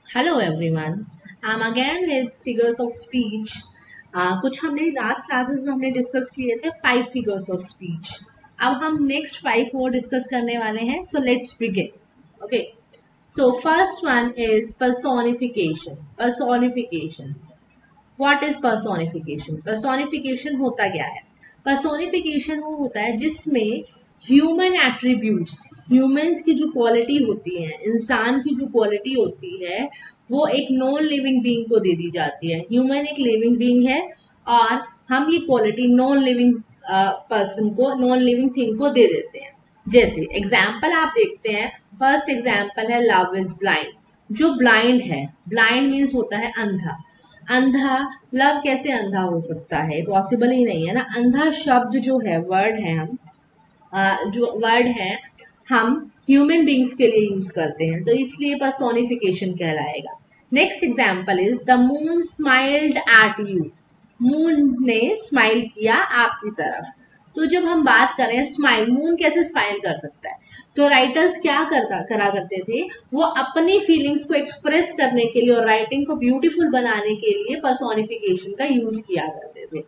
Hello everyone. I'm again with figures of speech. कुछ हमने last classes में हमने डिस्कस किए थे 5 figures of speech. अब हम नेक्स्ट 5 और डिस्कस करने वाले हैं. So let's begin. Okay. So first one is personification. Personification. What is personification? Personification होता क्या है? Personification वो होता है जिसमें ह्यूमन एट्रीब्यूट्स, ह्यूमंस की जो क्वालिटी होती है, इंसान की जो क्वालिटी होती है, वो एक नॉन लिविंग बीइंग को दे दी जाती है. ह्यूमन एक लिविंग बीइंग है और हम ये क्वालिटी नॉन लिविंग पर्सन को, नॉन लिविंग थिंग को दे देते हैं. जैसे एग्जाम्पल आप देखते हैं, फर्स्ट एग्जाम्पल है लव इज ब्लाइंड. जो ब्लाइंड है, ब्लाइंड मीन्स होता है अंधा. अंधा, लव कैसे अंधा हो सकता है? पॉसिबल ही नहीं है ना. अंधा शब्द जो है, वर्ड है, हम जो वर्ड है हम ह्यूमन बींग्स के लिए यूज करते हैं, तो इसलिए पर्सोनिफिकेशन कहलाएगा. Next example is the moon smiled at you. Moon ने स्माइल किया आपकी तरफ. तो जब हम बात करें स्माइल, मून कैसे स्माइल कर सकता है? तो राइटर्स क्या करा करते थे, वो अपनी फीलिंग्स को एक्सप्रेस करने के लिए और राइटिंग को ब्यूटीफुल बनाने के लिए पर्सोनिफिकेशन का यूज किया करते थे.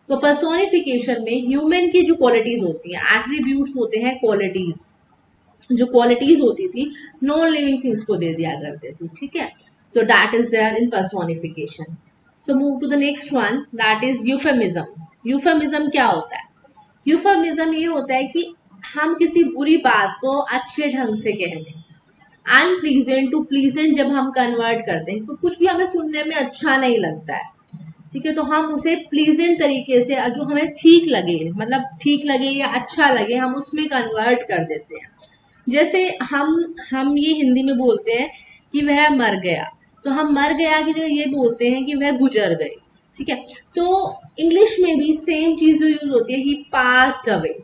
तो पर्सोनिफिकेशन में ह्यूमन की जो क्वालिटीज होती हैं, एट्रीब्यूट्स होते हैं, क्वालिटीज, जो क्वालिटीज होती थी नॉन लिविंग थिंग्स को दे दिया करते थे. ठीक है. So that is there in personification. So move to the next one, that is euphemism. Euphemism क्या होता है? यूफेमिज्म ये होता है कि हम किसी बुरी बात को अच्छे ढंग से कह दें. अनप्लीजेंट टू प्लीजेंट जब हम कन्वर्ट करते हैं, तो कुछ भी हमें सुनने में अच्छा नहीं लगता है, ठीक है, तो हम उसे प्लीजेंट तरीके से, जो हमें ठीक लगे, मतलब ठीक लगे या अच्छा लगे, हम उसमें कन्वर्ट कर देते हैं. जैसे हम ये हिंदी में बोलते हैं कि वह मर गया, तो हम मर गया की जगह ये बोलते हैं कि वह गुजर गई. ठीक है. तो इंग्लिश में भी सेम चीज यूज होती है, ही पास्ड अवे.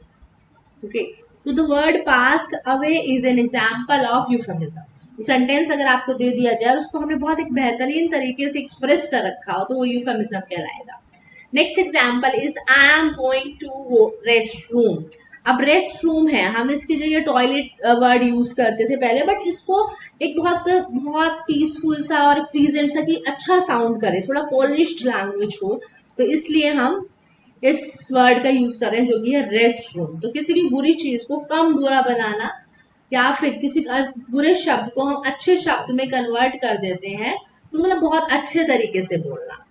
ओके. तो the word passed away is an example of euphemism. Sentence अगर आपको दे दिया जाए, उसको हमने बहुत एक बेहतरीन तरीके से एक्सप्रेस कर रखा हो, तो वो यूफेमिज्म कहलाएगा. Next example is I am going to restroom. अब रेस्ट रूम है, हम इसकी जगह टॉयलेट वर्ड यूज करते थे पहले, बट इसको एक बहुत बहुत पीसफुल सा और प्लीजेंट सा, कि अच्छा साउंड करे, थोड़ा पॉलिश्ड लैंग्वेज हो, तो इसलिए हम इस वर्ड का यूज कर रहे हैं, जो कि है रेस्ट रूम. तो किसी भी बुरी चीज को कम बुरा बनाना, या फिर किसी बुरे शब्द को हम अच्छे शब्द में कन्वर्ट कर देते हैं, तो मतलब बहुत अच्छे तरीके से बोलना,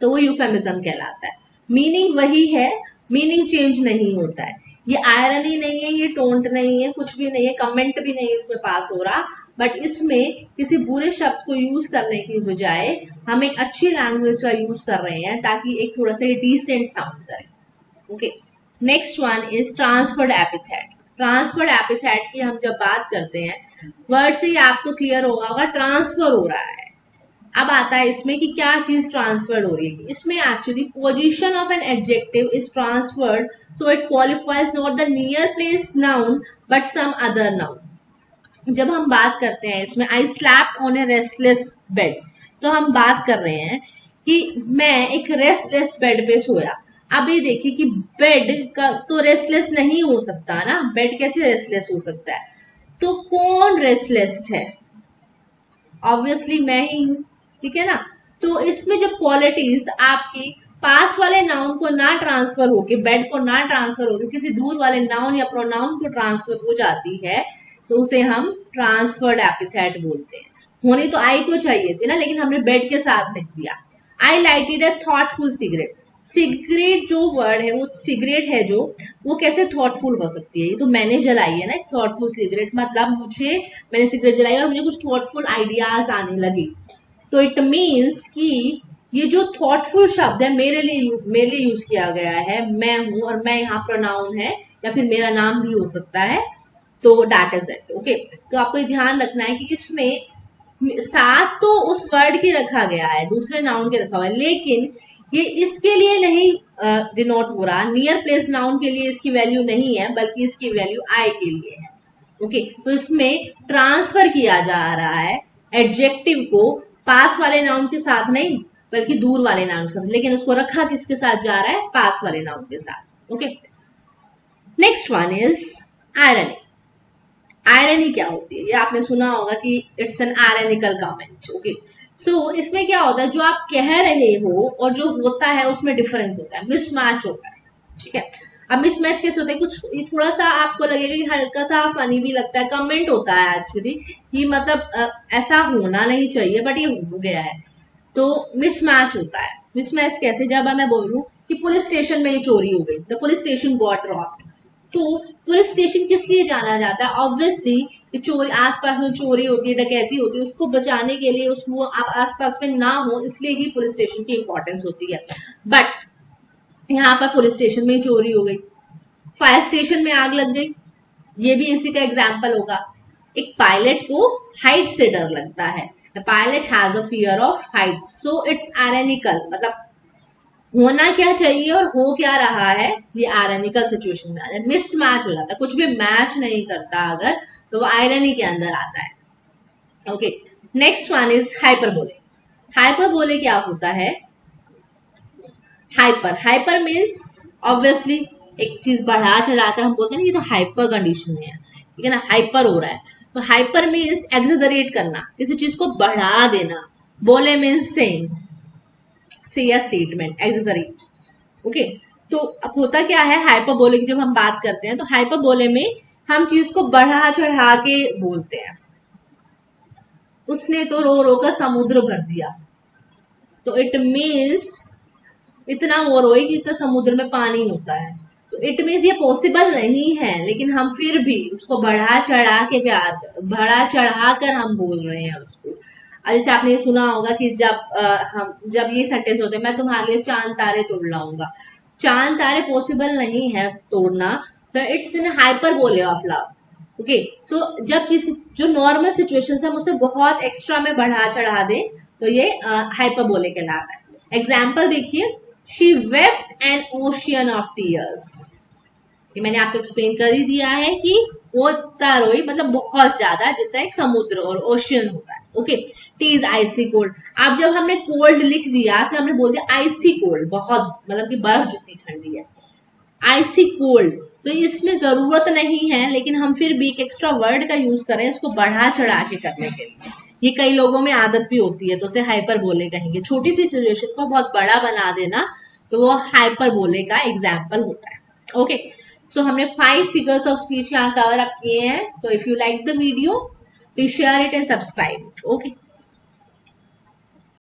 तो वो यूफेमिज्म कहलाता है. मीनिंग वही है, मीनिंग चेंज नहीं होता है. ये आयरनी नहीं है, ये टोंट नहीं है, कुछ भी नहीं है, कमेंट भी नहीं इसमें पास हो रहा, बट इसमें किसी बुरे शब्द को यूज करने की बजाय हम एक अच्छी लैंग्वेज का यूज कर रहे हैं, ताकि एक थोड़ा सा डिसेंट साउंड करे. Okay. Next one is transferred epithet. Transferred epithet की हम जब बात करते हैं, वर्ड से ही आपको क्लियर होगा ट्रांसफर हो रहा है. अब आता है इसमें कि क्या चीज ट्रांसफर्ड हो रही है. इसमें actually position of an adjective is transferred, so it qualifies not the near place noun but some other noun. जब हम बात करते हैं इसमें I slept on a restless bed, तो हम बात कर रहे हैं कि मैं एक रेस्टलेस बेड पे सोया. अब ये देखिए कि बेड का तो रेस्टलेस नहीं हो सकता ना, बेड कैसे रेस्टलेस हो सकता है? तो कौन रेस्टलेस है? ऑब्वियसली मैं ही हूं. ठीक है ना. तो इसमें जब क्वालिटीज आपकी पास वाले नाउन को ना ट्रांसफर होके, बेड को ना ट्रांसफर होके किसी दूर वाले नाउन या प्रोनाउन को ट्रांसफर हो जाती है, तो उसे हम ट्रांसफर्ड एपिथेट बोलते हैं. होनी तो आई को चाहिए थी ना, लेकिन हमने बेड के साथ लिख दिया. I lighted a thoughtful cigarette. Cigarette जो वर्ड है, वो सिगरेट है जो, वो कैसे थॉटफुल हो सकती है? ये तो मैंने जलाई है ना थॉटफुल सिगरेट, मतलब मैंने सिगरेट जलाई और मुझे कुछ थॉटफुल आइडियाज आने लगे. तो इट मीन्स कि ये जो थॉटफुल शब्द है मेरे लिए यूज किया गया है. मैं हूं और मैं यहाँ प्रोनाउन है, या फिर मेरा नाम भी हो सकता है, तो दैट इज इट. ओके. तो आपको ये ध्यान रखना है कि इसमें साथ तो उस वर्ड के रखा गया है, दूसरे नाउन के रखा हुआ है, लेकिन ये इसके लिए नहीं डिनोट हो रहा. नियर प्लेस नाउन के लिए इसकी वैल्यू नहीं है, बल्कि इसकी वैल्यू आई के लिए है. ओके. तो इसमें ट्रांसफर किया जा रहा है एडजेक्टिव को पास वाले नाउन के साथ नहीं, बल्कि दूर वाले नाउन के साथ, लेकिन उसको रखा किसके साथ जा रहा है? पास वाले नाउन के साथ. Okay. Next one is irony. Irony क्या होती है, ये आपने सुना होगा कि it's an ironical comment. Okay, so इसमें क्या होता है, जो आप कह रहे हो और जो होता है उसमें डिफरेंस होता है, मिसमैच होता है। ठीक है, अब मिसमैच कैसे होता है, कुछ ये थोड़ा सा आपको लगेगा कि हल्का सा फनी भी लगता है, कमेंट होता है एक्चुअली कि मतलब ऐसा होना नहीं चाहिए बट ये हो गया है, तो मिसमैच होता है। मिसमैच कैसे, जब मैं बोलूं कि पुलिस स्टेशन में ही चोरी हो गई, the police station got robbed, तो पुलिस स्टेशन किस लिए जाना जाता है, ऑब्वियसली कि चोरी, आसपास में चोरी होती है, डकैती होती है, उसको बचाने के लिए, उसको आप आसपास में ना हो, इसलिए ही पुलिस स्टेशन की इंपॉर्टेंस होती है। बट यहाँ पर पुलिस स्टेशन में ही चोरी हो गई, फायर स्टेशन में आग लग गई, ये भी इसी का एग्जाम्पल होगा। एक पायलट को हाइट से डर लगता है, pilot has a fear of height, so it's ironical, मतलब होना क्या चाहिए और हो क्या रहा है, ये आयरनिकल सिचुएशन में आ जाए, मिस मैच हो जाता है, कुछ भी मैच नहीं करता अगर, तो वो आयरनी के अंदर आता है। Okay, next one is hyperbole. Hyperbole क्या होता है, हाइपर, हाइपर मीन्स ऑब्वियसली एक चीज बढ़ा चढ़ाकर हम बोलते हैं ना, ये तो हाइपर कंडीशन में है, ठीक है ना, हाइपर हो रहा है, तो हाइपर मीन्स एग्जेजरेट करना, किसी चीज को बढ़ा देना। बोले मीन्स सेम, से या स्टेटमेंट, एग्जेजरेट। ओके, तो अब होता क्या है हाइपरबोले की, जब हम बात करते हैं तो हाइपरबोले में हम चीज को बढ़ा चढ़ा के बोलते हैं। उसने तो रो रो कर समुद्र भर दिया, तो इट मीन्स इतना वो रोए कि इतना समुद्र में पानी होता है, तो इट मीन्स ये पॉसिबल नहीं है, लेकिन हम फिर भी उसको बढ़ा चढ़ा के प्यार बढ़ा चढ़ा कर हम बोल रहे हैं उसको। जैसे आपने ये सुना होगा कि हम जब ये सेंटेंस होते हैं, मैं तुम्हारे लिए चांद तारे तोड़ लाऊंगा, चांद तारे पॉसिबल नहीं है तोड़ना, तो इट्स इन हाइपर बोले ऑफ लव। ओके, सो जब चीज जो नॉर्मल सिचुएशन है हम उसे बहुत एक्स्ट्रा में बढ़ा चढ़ा दे, तो ये हाइपर बोले कहलाता है। एग्जाम्पल देखिए, she wept N ocean of tears, ये मैंने आपको एक्सप्लेन कर ही दिया है कि वो इतना रोई, मतलब बहुत ज्यादा, जितना एक समुद्र और ओशियन होता है। Okay, tea is icy cold, अब जब हमने कोल्ड लिख दिया फिर हमने बोल दिया आइसी कोल्ड, बहुत मतलब कि बर्फ जितनी ठंडी है, आइसी कोल्ड, तो इसमें जरूरत नहीं है, लेकिन हम फिर भी एक एक्स्ट्रा वर्ड का यूज करें इसको बढ़ा चढ़ा के करने के लिए, ये कई लोगों में आदत भी होती है, तो उसे हाइपर बोले कहेंगे। छोटी सी सिचुएशन को बहुत बड़ा बना देना, तो वो हाइपर बोले का एग्जाम्पल होता है। ओके, सो हमने 5 फिगर्स ऑफ स्पीच यहाँ कवर अप किए हैं। So if you like the video, please share it and subscribe it. Okay.